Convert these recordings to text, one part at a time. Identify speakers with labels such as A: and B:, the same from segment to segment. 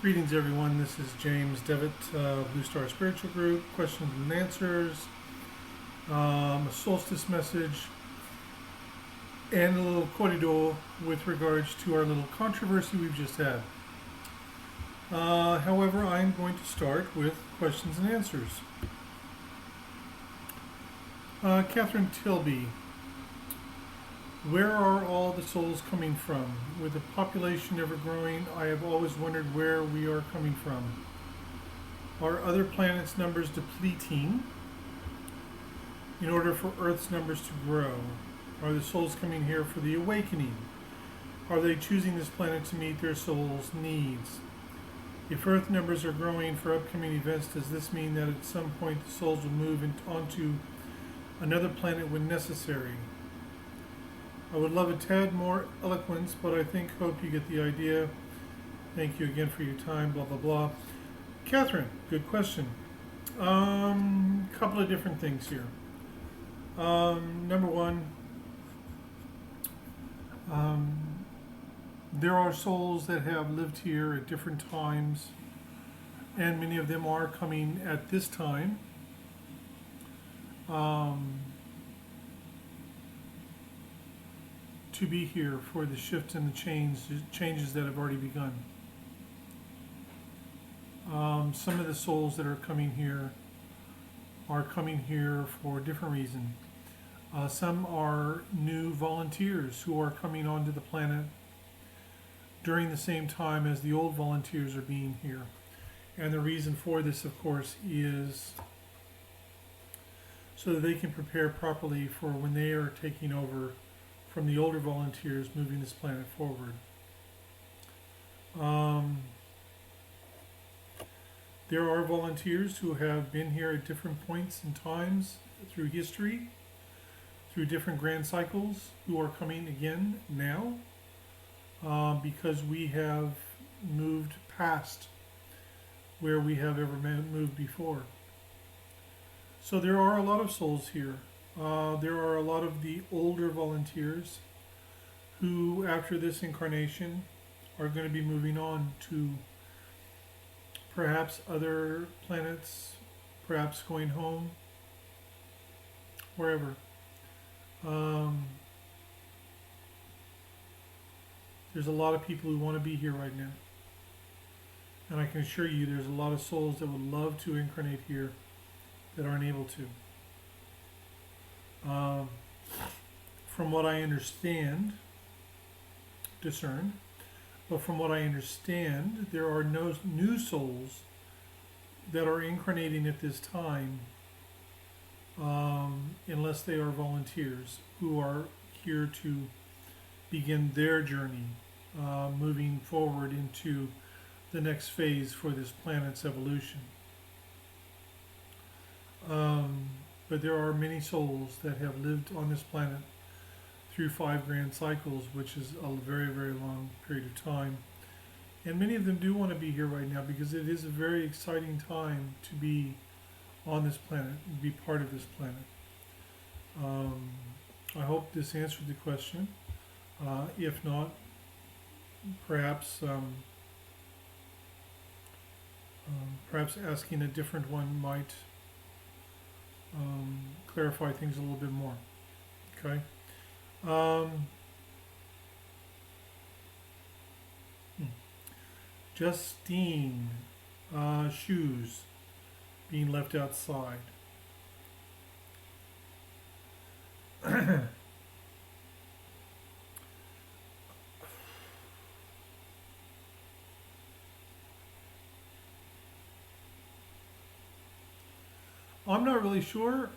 A: Greetings, everyone. This is James Devitt, Blue Star Spiritual Group. Questions and answers, a solstice message, and a little corridor with regards to our little controversy we've just had. However, I'm going to start with questions and answers. Catherine Tilby, where are all the souls coming from? With the population ever growing, I have always wondered where we are coming from. Are other planets' numbers depleting in order for Earth's numbers to grow? Are the souls coming here for the awakening? Are they choosing this planet to meet their soul's needs? If Earth numbers are growing for upcoming events, does this mean that at some point the souls will move onto another planet when necessary? I would love a tad more eloquence, but hope you get the idea. Thank you again for your time, blah, blah, blah. Catherine, good question. Couple of different things here. Number one, there are souls that have lived here at different times, and many of them are coming at this time. To be here for the shift and the changes that have already begun. Some of the souls that are coming here for different reasons. Some are new volunteers who are coming onto the planet during the same time as the old volunteers are being here. And the reason for this, of course, is so that they can prepare properly for when they are taking over from the older volunteers moving this planet forward. There are volunteers who have been here at different points and times through history, through different grand cycles, who are coming again now because we have moved past where we have ever moved before. So there are a lot of souls here. There are a lot of the older volunteers who, after this incarnation, are going to be moving on to perhaps other planets, perhaps going home, wherever. There's a lot of people who want to be here right now. And I can assure you there's a lot of souls that would love to incarnate here that aren't able to. From what I understand, but from what I understand, there are no new souls that are incarnating at this time, unless they are volunteers who are here to begin their journey, moving forward into the next phase for this planet's evolution. But there are many souls that have lived on this planet through 5 grand cycles, which is a very, very long period of time. And many of them do want to be here right now because it is a very exciting time to be on this planet, be part of this planet. I hope this answered the question. If not, perhaps asking a different one might clarify things a little bit more. Okay. Justine, shoes being left outside. I'm not really sure.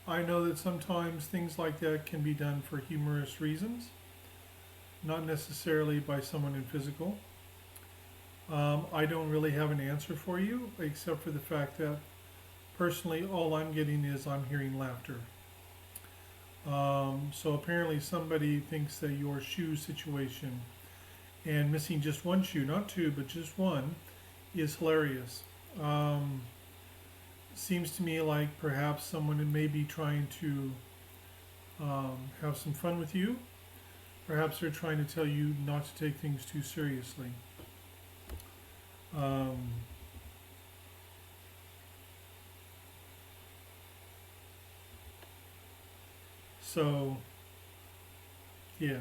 A: I know that sometimes things like that can be done for humorous reasons, not necessarily by someone in physical. I don't really have an answer for you, except for the fact that personally all I'm getting is I'm hearing laughter. So apparently somebody thinks that your shoe situation and missing just one shoe, not two, but just one, is hilarious. Seems to me like perhaps someone may be trying to have some fun with you. Perhaps they're trying to tell you not to take things too seriously. Um, so, yeah,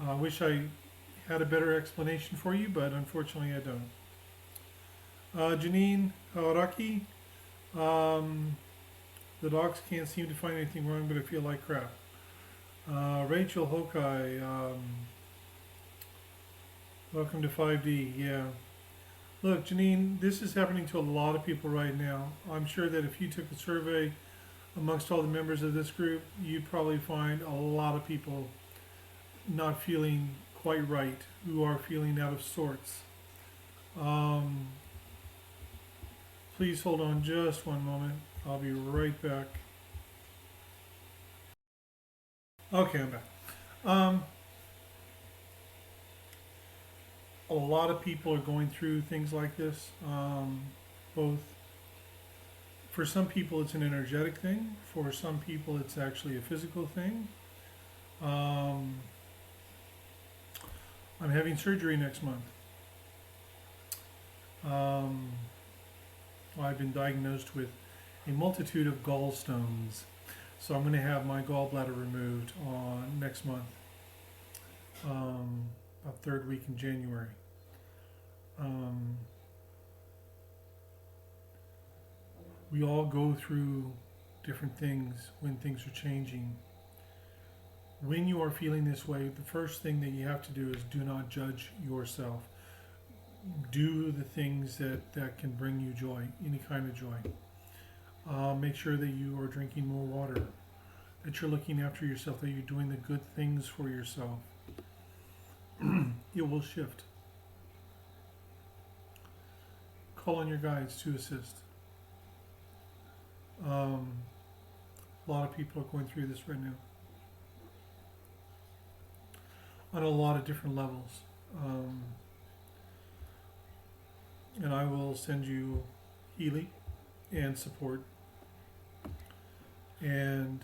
A: I wish I had a better explanation for you, but unfortunately I don't. Janine Hawaraki, um, the docs can't seem to find anything wrong, but I feel like crap. Rachel Hokai, welcome to 5D. Yeah. Look, Janine, this is happening to a lot of people right now. I'm sure that if you took a survey amongst all the members of this group, you'd probably find a lot of people not feeling quite right, who are feeling out of sorts. Um, please hold on just one moment. I'll be right back. Okay, I'm back. Um, a lot of people are going through things like this. Both for some people, it's an energetic thing. For some people, it's actually a physical thing. Um, I'm having surgery next month. Um, I've been diagnosed with a multitude of gallstones. So I'm going to have my gallbladder removed on next month, about third week in January. Um, we all go through different things when things are changing. When you are feeling this way, the first thing that you have to do is do not judge yourself. Do the things that can bring you joy, any kind of joy. Make sure that you are drinking more water, that you're looking after yourself, that you're doing the good things for yourself. It will shift. Call on your guides to assist. A lot of people are going through this right now on a lot of different levels. And I will send you healing and support. And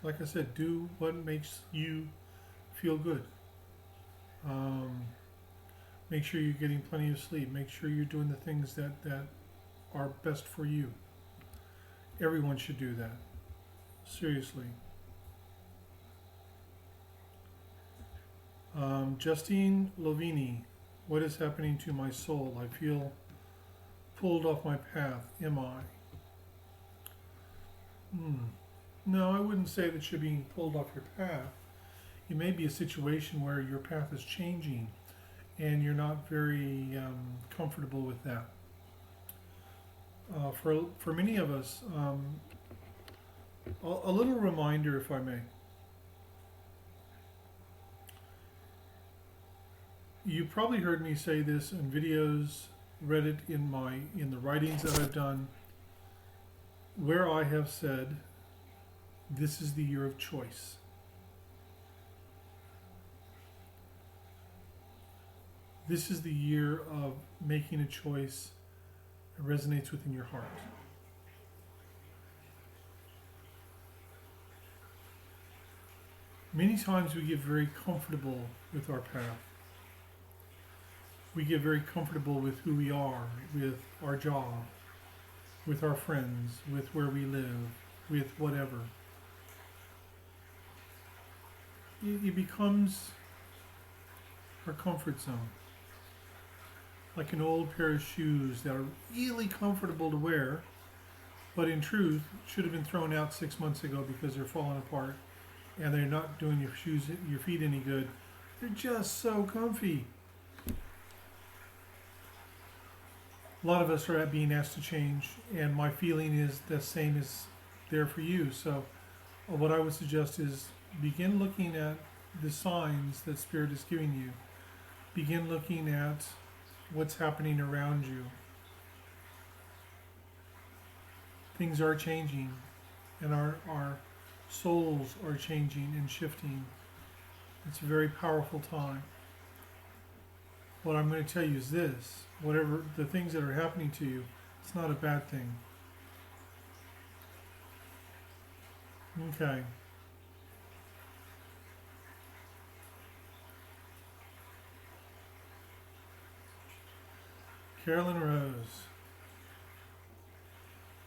A: like I said, do what makes you feel good. Make sure you're getting plenty of sleep. Make sure you're doing the things that are best for you. Everyone should do that. Seriously. Justine Lovini, what is happening to my soul? I feel pulled off my path. Am I? No, I wouldn't say that you're being pulled off your path. It may be a situation where your path is changing and you're not very comfortable with that. For many of us, a little reminder, if I may. You probably heard me say this in videos, read it in the writings that I've done, where I have said, this is the year of choice. This is the year of making a choice that resonates within your heart. Many times we get very comfortable with our path. We get very comfortable with who we are, with our job, with our friends, with where we live, with whatever. It becomes our comfort zone. Like an old pair of shoes that are really comfortable to wear, but in truth should have been thrown out 6 months ago because they're falling apart and they're not doing your feet any good. They're just so comfy. A lot of us are being asked to change, and my feeling is the same as there for you. So what I would suggest is begin looking at the signs that Spirit is giving you. Begin looking at what's happening around you. Things are changing, and our souls are changing and shifting. It's a very powerful time. What I'm going to tell you is this: whatever the things that are happening to you, it's not a bad thing. Okay. Carolyn Rose.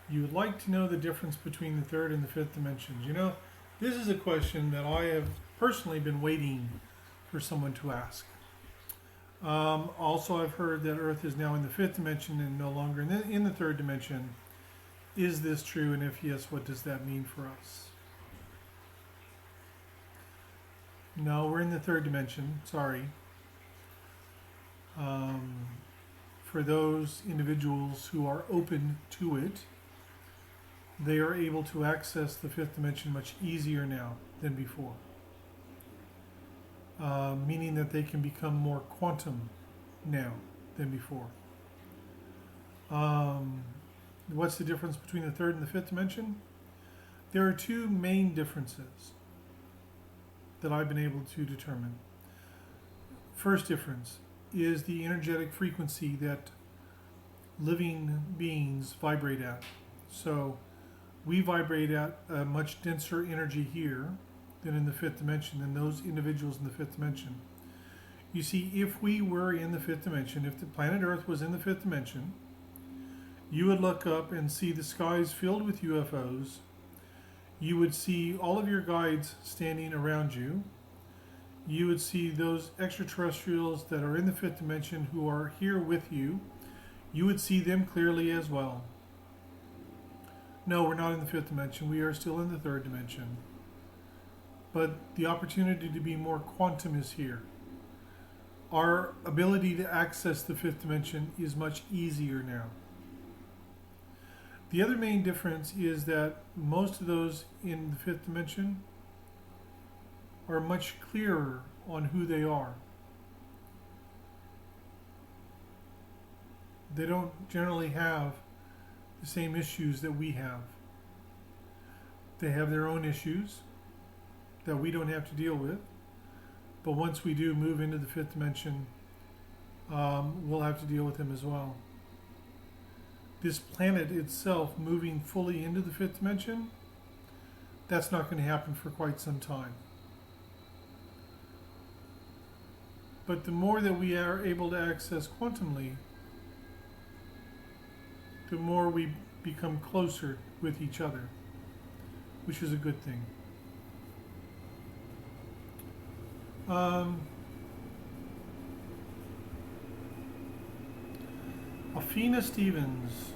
A: You would like to know the difference between the third and the fifth dimensions. You know, this is a question that I have personally been waiting for someone to ask. Also, I've heard that Earth is now in the fifth dimension and no longer in the third dimension. Is this true? And if yes, what does that mean for us? No, we're in the third dimension. Sorry. For those individuals who are open to it, they are able to access the fifth dimension much easier now than before. Meaning that they can become more quantum now than before. What's the difference between the third and the fifth dimension? There are two main differences that I've been able to determine. First difference is the energetic frequency that living beings vibrate at. So we vibrate at a much denser energy here than in the fifth dimension, than those individuals in the fifth dimension. You see, if we were in the fifth dimension, if the planet Earth was in the fifth dimension, you would look up and see the skies filled with UFOs. You would see all of your guides standing around you. You would see those extraterrestrials that are in the fifth dimension who are here with you. You would see them clearly as well. No, we're not in the fifth dimension. We are still in the third dimension. But the opportunity to be more quantum is here. Our ability to access the fifth dimension is much easier now. The other main difference is that most of those in the fifth dimension are much clearer on who they are. They don't generally have the same issues that we have. They have their own issues that we don't have to deal with. But once we do move into the fifth dimension, we'll have to deal with them as well. This planet itself moving fully into the fifth dimension, that's not going to happen for quite some time. But the more that we are able to access quantumly, the more we become closer with each other, which is a good thing. Afina Stevens.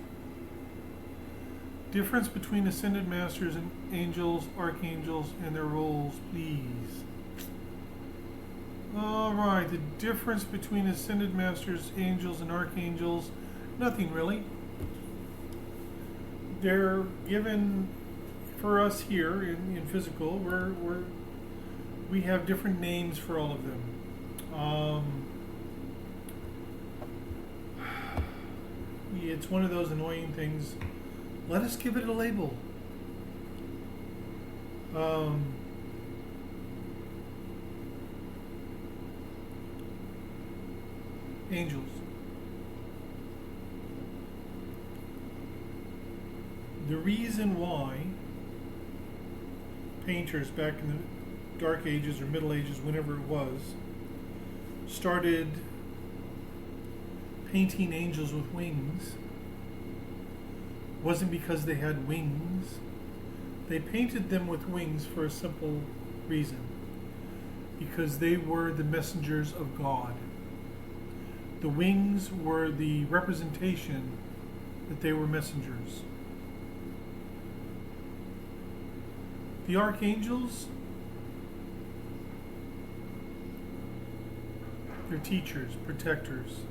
A: Difference between ascended masters and angels, archangels, and their roles, please. Alright, the difference between ascended masters, angels, and archangels, nothing really. They're given, for us here in physical, we have different names for all of them. It's one of those annoying things. Let us give it a label. Angels. The reason why painters back in the Dark Ages or Middle Ages, whenever it was, started painting angels with wings wasn't because they had wings. They painted them with wings for a simple reason. Because they were the messengers of God. The wings were the representation that they were messengers. The archangels, they're teachers, protectors.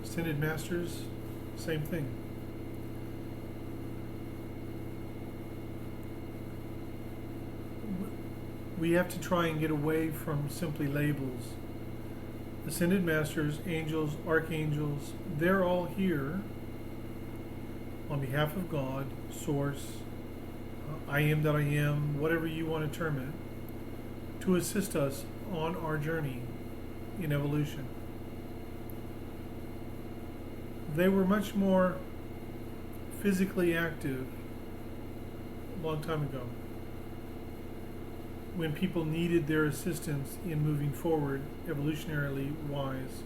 A: Ascended masters, same thing. We have to try and get away from simply labels. Ascended masters, angels, archangels, they're all here on behalf of God, Source, I am that I am, whatever you want to term it, to assist us on our journey in evolution. They were much more physically active a long time ago when people needed their assistance in moving forward evolutionarily wise.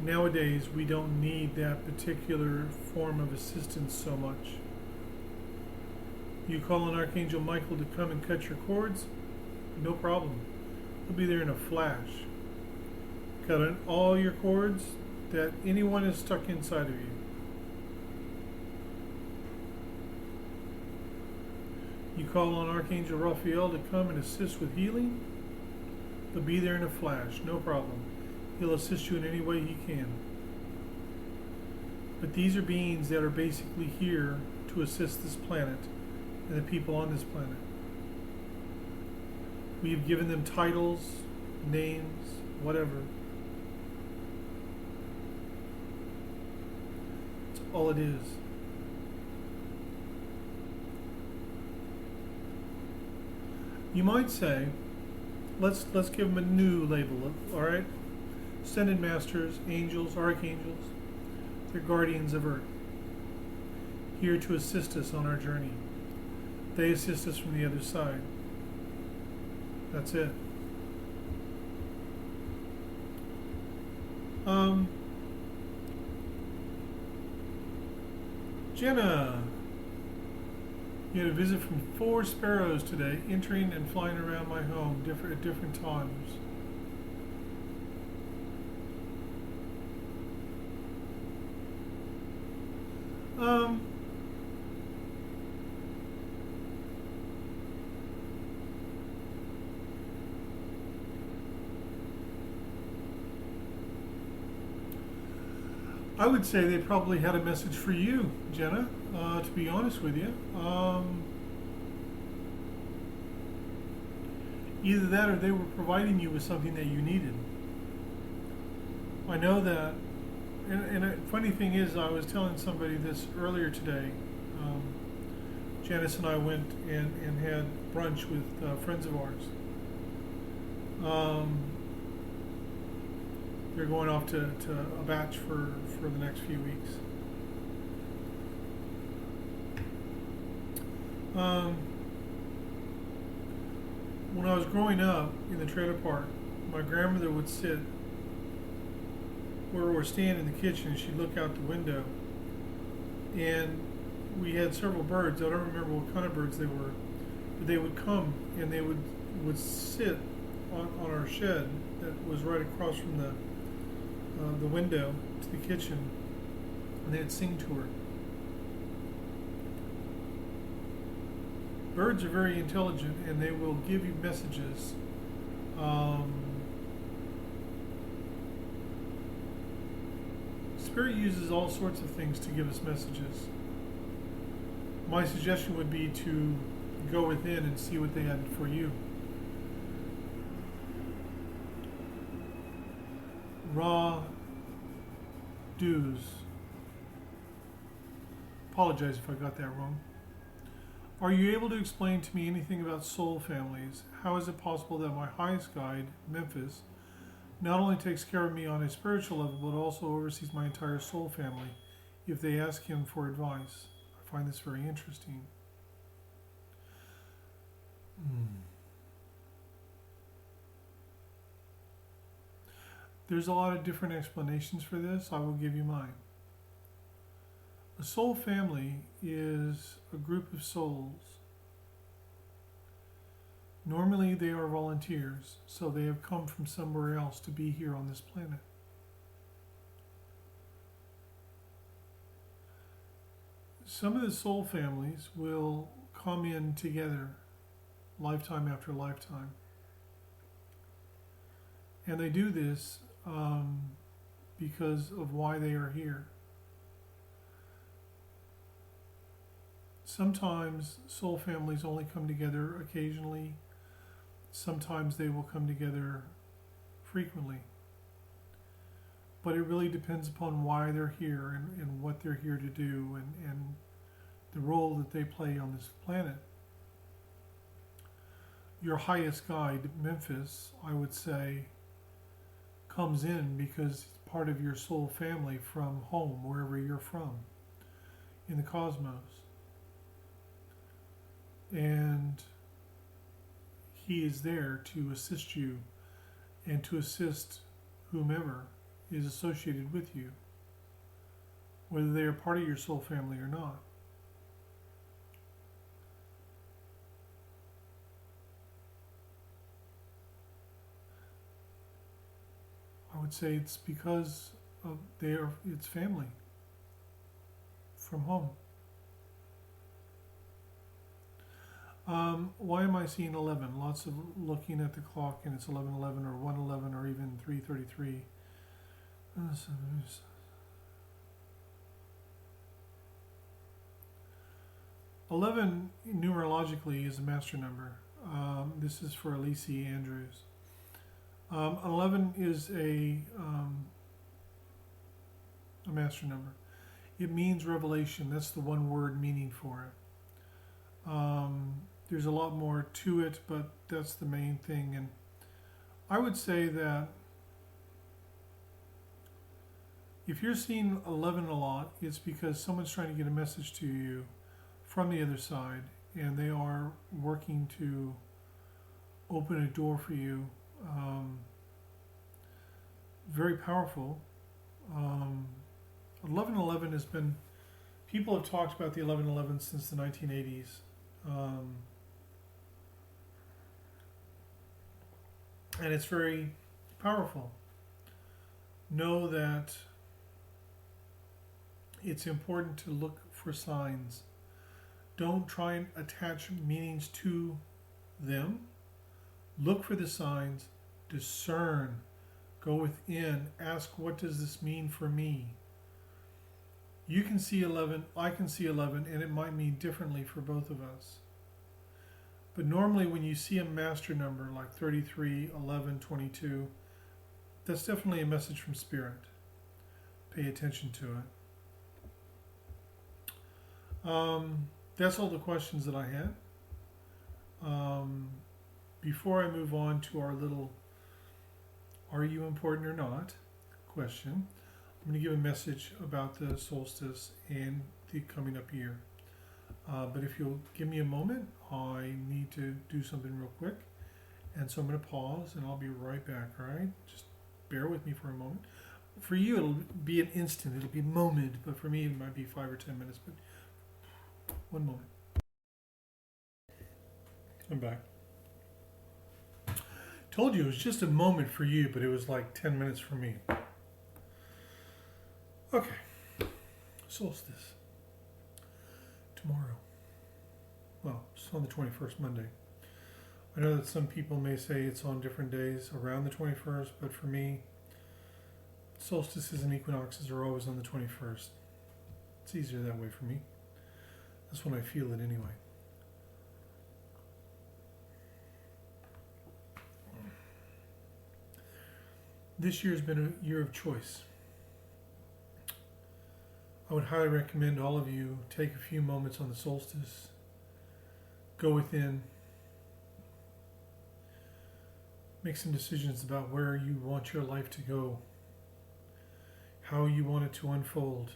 A: Nowadays, we don't need that particular form of assistance so much. You call on Archangel Michael to come and cut your cords, no problem. He'll be there in a flash. Cut on all your cords that anyone is stuck inside of you. You call on Archangel Raphael to come and assist with healing, he'll be there in a flash, no problem. He'll assist you in any way he can. But these are beings that are basically here to assist this planet and the people on this planet. We've given them titles, names, whatever. That's all it is. You might say, let's give them a new label, all right? Ascended Masters, angels, archangels, they're guardians of Earth, here to assist us on our journey. They assist us from the other side. That's it. Jenna, you had a visit from 4 sparrows today, entering and flying around my home at different times. I would say they probably had a message for you, Jenna, to be honest with you. Either that or they were providing you with something that you needed. I know that, and the funny thing is, I was telling somebody this earlier today. Janice and I went and had brunch with friends of ours. They're going off to a batch for the next few weeks. When I was growing up in the trailer park, my grandmother would sit where we're standing in the kitchen and she'd look out the window. And we had several birds. I don't remember what kind of birds they were, but they would come and they would sit on our shed that was right across from the window to the kitchen, and they'd sing to her. Birds are very intelligent, and they will give you messages. Spirit uses all sorts of things to give us messages. My suggestion would be to go within and see what they had for you. Raw dues. Apologize if I got that wrong. Are you able to explain to me anything about soul families? How is it possible that my highest guide, Memphis, not only takes care of me on a spiritual level, but also oversees my entire soul family if they ask him for advice? I find this very interesting. There's a lot of different explanations for this. I will give you mine. A soul family is a group of souls. Normally they are volunteers, so they have come from somewhere else to be here on this planet. Some of the soul families will come in together, lifetime after lifetime. And they do this because of why they are here. Sometimes soul families only come together occasionally. Sometimes they will come together frequently. But it really depends upon why they're here and what they're here to do and the role that they play on this planet. Your highest guide, Memphis, I would say, comes in because it's part of your soul family from home, wherever you're from, in the cosmos. And he is there to assist you and to assist whomever is associated with you, whether they are part of your soul family or not. I would say it's because of it's family from home. Why am I seeing 11? Lots of looking at the clock and it's 11:11 or 1:11 or even 3:33. 11 numerologically is a master number. This is for Elise Andrews. 11 is a master number. It means revelation. That's the one word meaning for it. There's a lot more to it, but that's the main thing. And I would say that if you're seeing 11 a lot, it's because someone's trying to get a message to you from the other side, and they are working to open a door for you. Very powerful. 1111 has been, people have talked about the 1111 since the 1980s. And it's very powerful. Know that it's important to look for signs. Don't try and attach meanings to them. Look for the signs, discern, go within, ask, what does this mean for me? You can see 11, I can see 11, and it might mean differently for both of us. But normally when you see a master number like 33, 11, 22, that's definitely a message from Spirit. Pay attention to it. That's all the questions that I had. Before I move on to our little "Are you important or not?" question, I'm going to give a message about the solstice and the coming up year. But if you'll give me a moment, I need to do something real quick. And so I'm going to pause and I'll be right back, all right? Just bear with me for a moment. For you, it'll be an instant, it'll be a moment, but for me, it might be 5 or 10 minutes. But one moment. I'm back. Told you it was just a moment for you, but it was like 10 minutes for me. Okay. Solstice. Tomorrow. Well, it's on the 21st, Monday. I know that some people may say it's on different days around the 21st, but for me, solstices and equinoxes are always on the 21st. It's easier that way for me. That's when I feel it anyway. This year has been a year of choice. I would highly recommend all of you take a few moments on the solstice, go within, make some decisions about where you want your life to go, how you want it to unfold.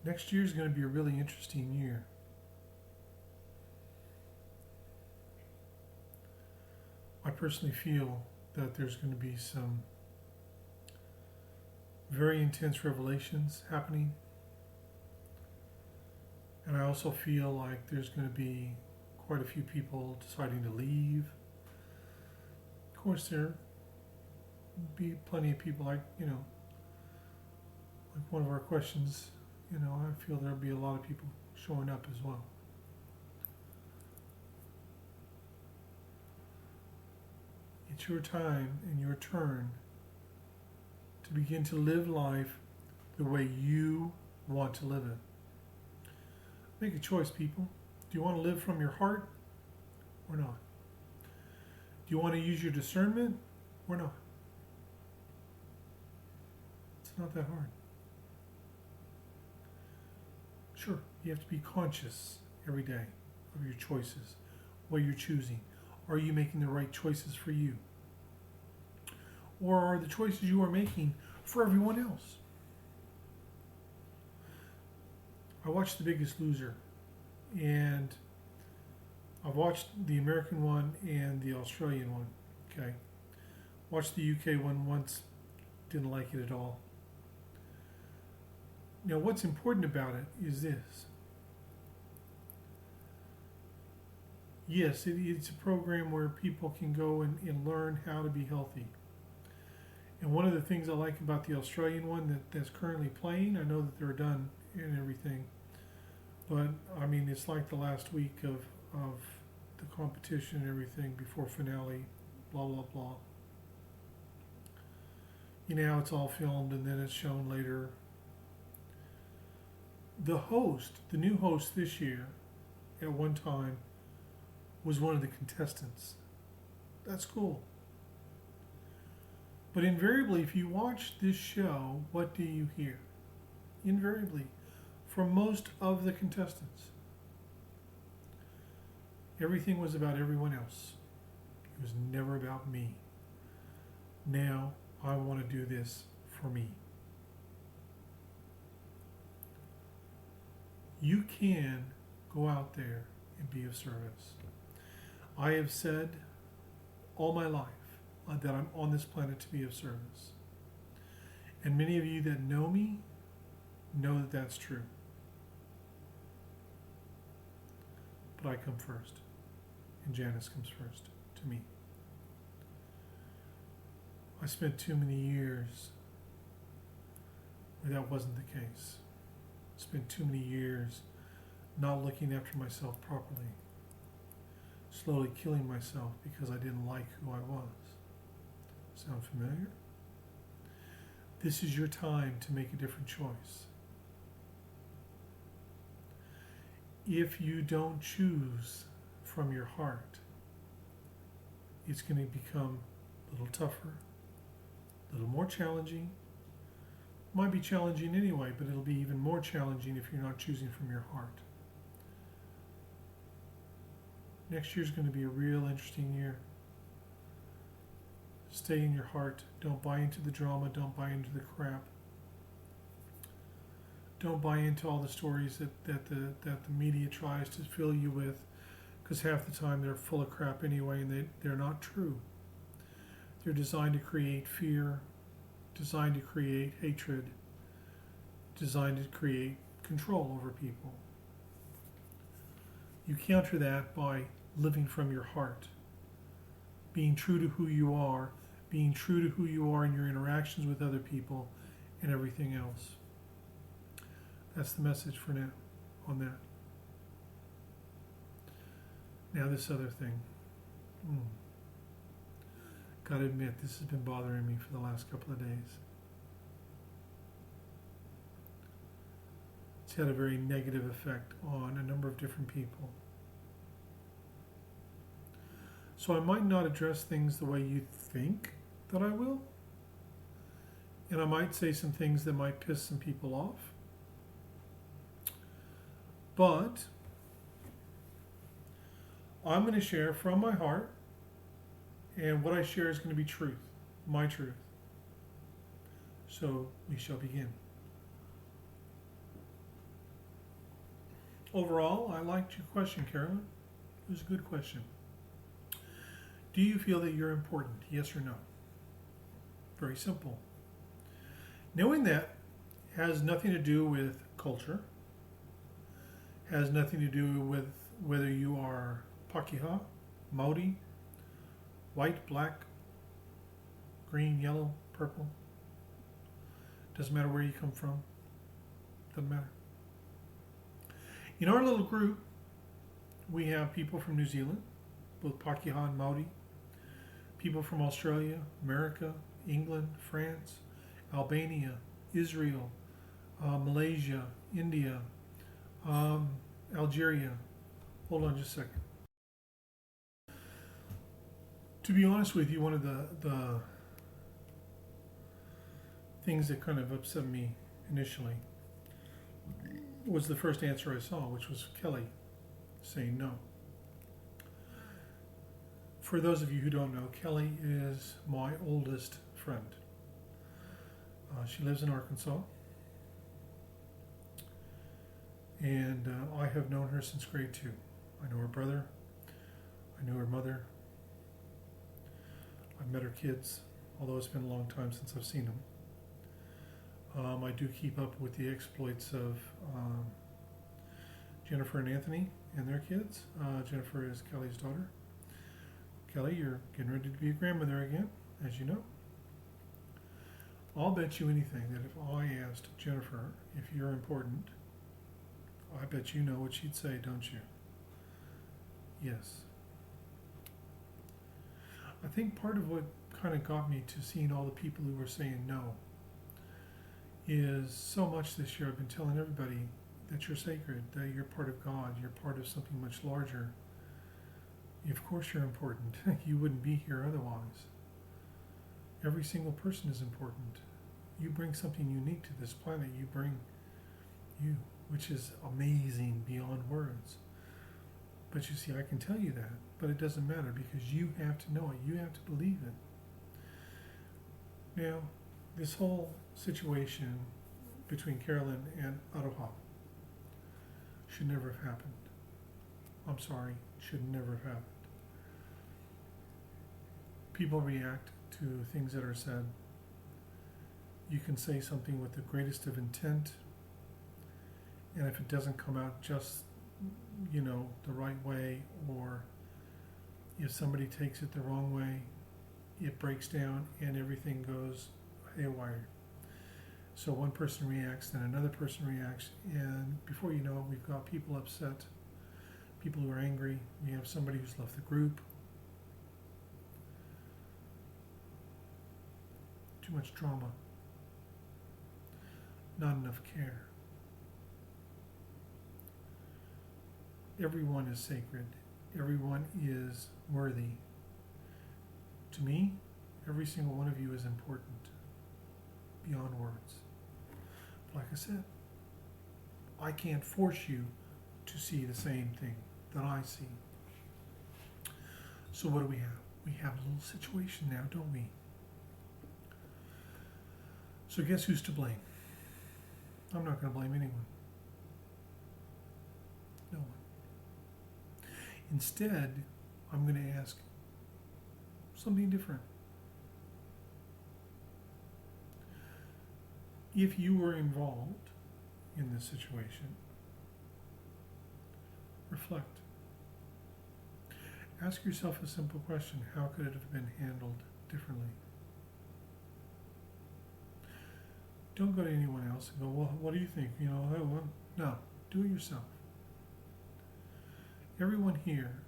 A: Next year is going to be a really interesting year. I personally feel that there's going to be some very intense revelations happening. And I also feel like there's going to be quite a few people deciding to leave. Of course, there will be plenty of people like one of our questions, I feel there'll be a lot of people showing up as well. It's your time and your turn to begin to live life the way you want to live it. Make a choice, people. Do you want to live from your heart or not? Do you want to use your discernment or not? It's not that hard. Sure, you have to be conscious every day of your choices, what you're choosing. Are you making the right choices for you? Or are the choices you are making for everyone else? I watched The Biggest Loser, and I've watched the American one and the Australian one. Okay. Watched the UK one once, didn't like it at all. Now, what's important about it is this. Yes, it's a program where people can go and learn how to be healthy. And one of the things I like about the Australian one that's currently playing, I know that they're done and everything, but I mean, it's like the last week of the competition and everything before finale, blah, blah, blah. You know how it's all filmed and then it's shown later. The host, the new host this year, at one time, was one of the contestants. That's cool. But invariably, if you watch this show, what do you hear? Invariably, from most of the contestants, everything was about everyone else. It was never about me. Now, I want to do this for me. You can go out there and be of service. I have said all my life that I'm on this planet to be of service. And many of you that know me know that that's true. But I come first, and Janice comes first to me. I spent too many years where that wasn't the case. I spent too many years not looking after myself properly, slowly killing myself because I didn't like who I was. Sound familiar? This is your time to make a different choice. If you don't choose from your heart, it's going to become a little tougher, a little more challenging. Might be challenging anyway, but it'll be even more challenging if you're not choosing from your heart. Next year's going to be a real interesting year. Stay in your heart. Don't buy into the drama. Don't buy into the crap. Don't buy into all the stories that the media tries to fill you with, because half the time they're full of crap anyway, and they're not true. They're designed to create fear, designed to create hatred, designed to create control over people. You counter that by living from your heart, being true to who you are, being true to who you are in your interactions with other people and everything else. That's the message for now on that. Now this other thing. Gotta admit, this has been bothering me for the last couple of days. It's had a very negative effect on a number of different people. So I might not address things the way you think that I will. And I might say some things that might piss some people off. But I'm going to share from my heart, and what I share is going to be truth, my truth. So we shall begin. Overall, I liked your question, Carolyn. It was a good question. Do you feel that you're important? Yes or no? Very simple. Knowing that has nothing to do with culture, has nothing to do with whether you are Pakeha, Maori, white, black, green, yellow, purple. Doesn't matter where you come from. Doesn't matter. In our little group, we have people from New Zealand, both Pakeha and Maori, people from Australia, America, England, France, Albania, Israel, Malaysia, India, Algeria. Hold on just a second. To be honest with you, one of the things that kind of upset me initially was the first answer I saw, which was Kelly saying no. For those of you who don't know, Kelly is my oldest friend. She lives in Arkansas, and I have known her since grade 2. I know her brother. I knew her mother. I've met her kids, although it's been a long time since I've seen them. I do keep up with the exploits of Jennifer and Anthony and their kids. Jennifer is Kelly's daughter. Kelly, you're getting ready to be a grandmother again, as you know. I'll bet you anything that if I asked Jennifer if you're important, I bet you know what she'd say, don't you? Yes. I think part of what kind of got me to seeing all the people who were saying no is so much this year I've been telling everybody that you're sacred, that you're part of God, you're part of something much larger. Of course you're important. You wouldn't be here otherwise. Every single person is important. You bring something unique to this planet. You bring you, which is amazing beyond words. But you see, I can tell you that, but it doesn't matter because you have to know it. You have to believe it. Now, this whole situation between Carolyn and Aroha should never have happened. I'm sorry, should never have happened. People react to things that are said. You can say something with the greatest of intent, and if it doesn't come out just, the right way, or if somebody takes it the wrong way, it breaks down and everything goes haywire. So one person reacts, then another person reacts, and before you know it, we've got people upset, people who are angry. We have somebody who's left the group. Too much drama. Not enough care. Everyone is sacred. Everyone is worthy. To me, every single one of you is important beyond words. Like I said, I can't force you to see the same thing that I see. So what do we have? We have a little situation now, don't we? So guess who's to blame? I'm not going to blame anyone. No one. Instead, I'm going to ask something different. If you were involved in this situation, reflect. Ask yourself a simple question. How could it have been handled differently? Don't go to anyone else and go, well, what do you think? No, do it yourself. Everyone here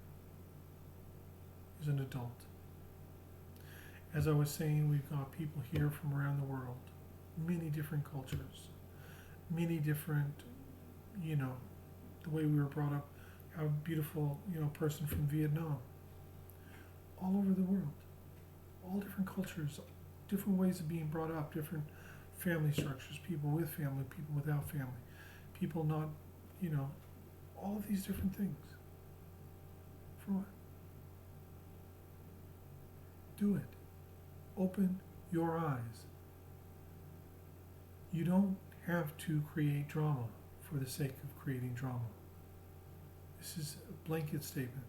A: is an adult. As I was saying, we've got people here from around the world, many different cultures, many different, the way we were brought up, how beautiful, person from Vietnam, all over the world, all different cultures, different ways of being brought up, different family structures, people with family, people without family, people not, all of these different things. For what? Do it. Open your eyes. You don't have to create drama for the sake of creating drama. This is a blanket statement.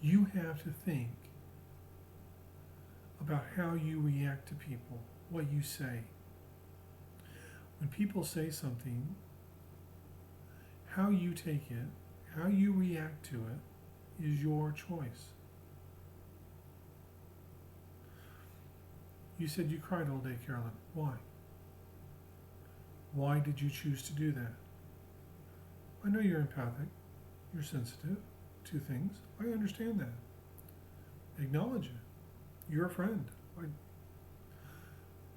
A: You have to think about how you react to people, what you say. When people say something, how you take it, how you react to it is your choice. You said you cried all day, Carolyn. Why? Why did you choose to do that? I know you're empathic. You're sensitive to things. I understand that. Acknowledge it. You're a friend.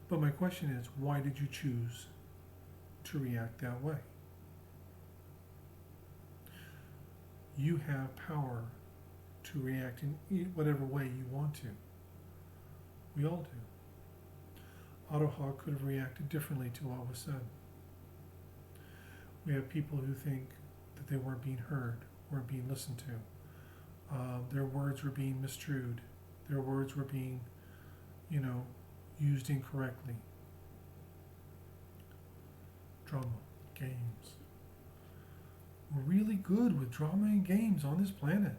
A: But my question is, why did you choose to react that way? You have power to react in whatever way you want to. We all do. Aroha could have reacted differently to what was said. We have people who think that they weren't being heard, weren't being listened to. Their words were being mistrued. Their words were being, used incorrectly. Drama, games. really good with drama and games on this planet.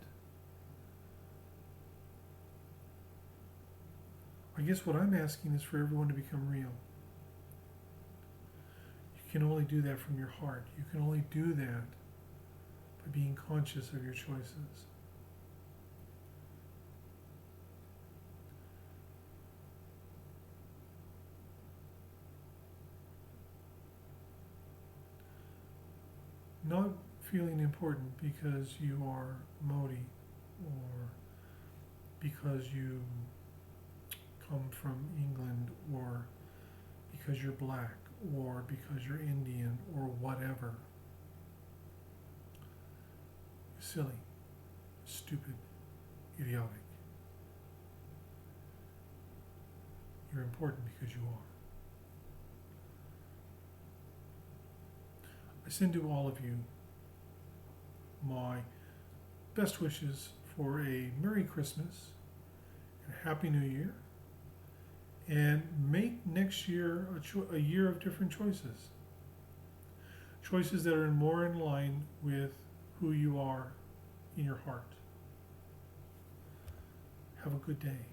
A: I guess what I'm asking is for everyone to become real. You can only do that from your heart. You can only do that by being conscious of your choices. Not feeling important because you are Modi or because you come from England or because you're black or because you're Indian or whatever. Silly, stupid, idiotic. You're important because you are. I send to all of you my best wishes for a Merry Christmas and a Happy New Year, and make next year a year of different choices. Choices that are more in line with who you are in your heart. Have a good day.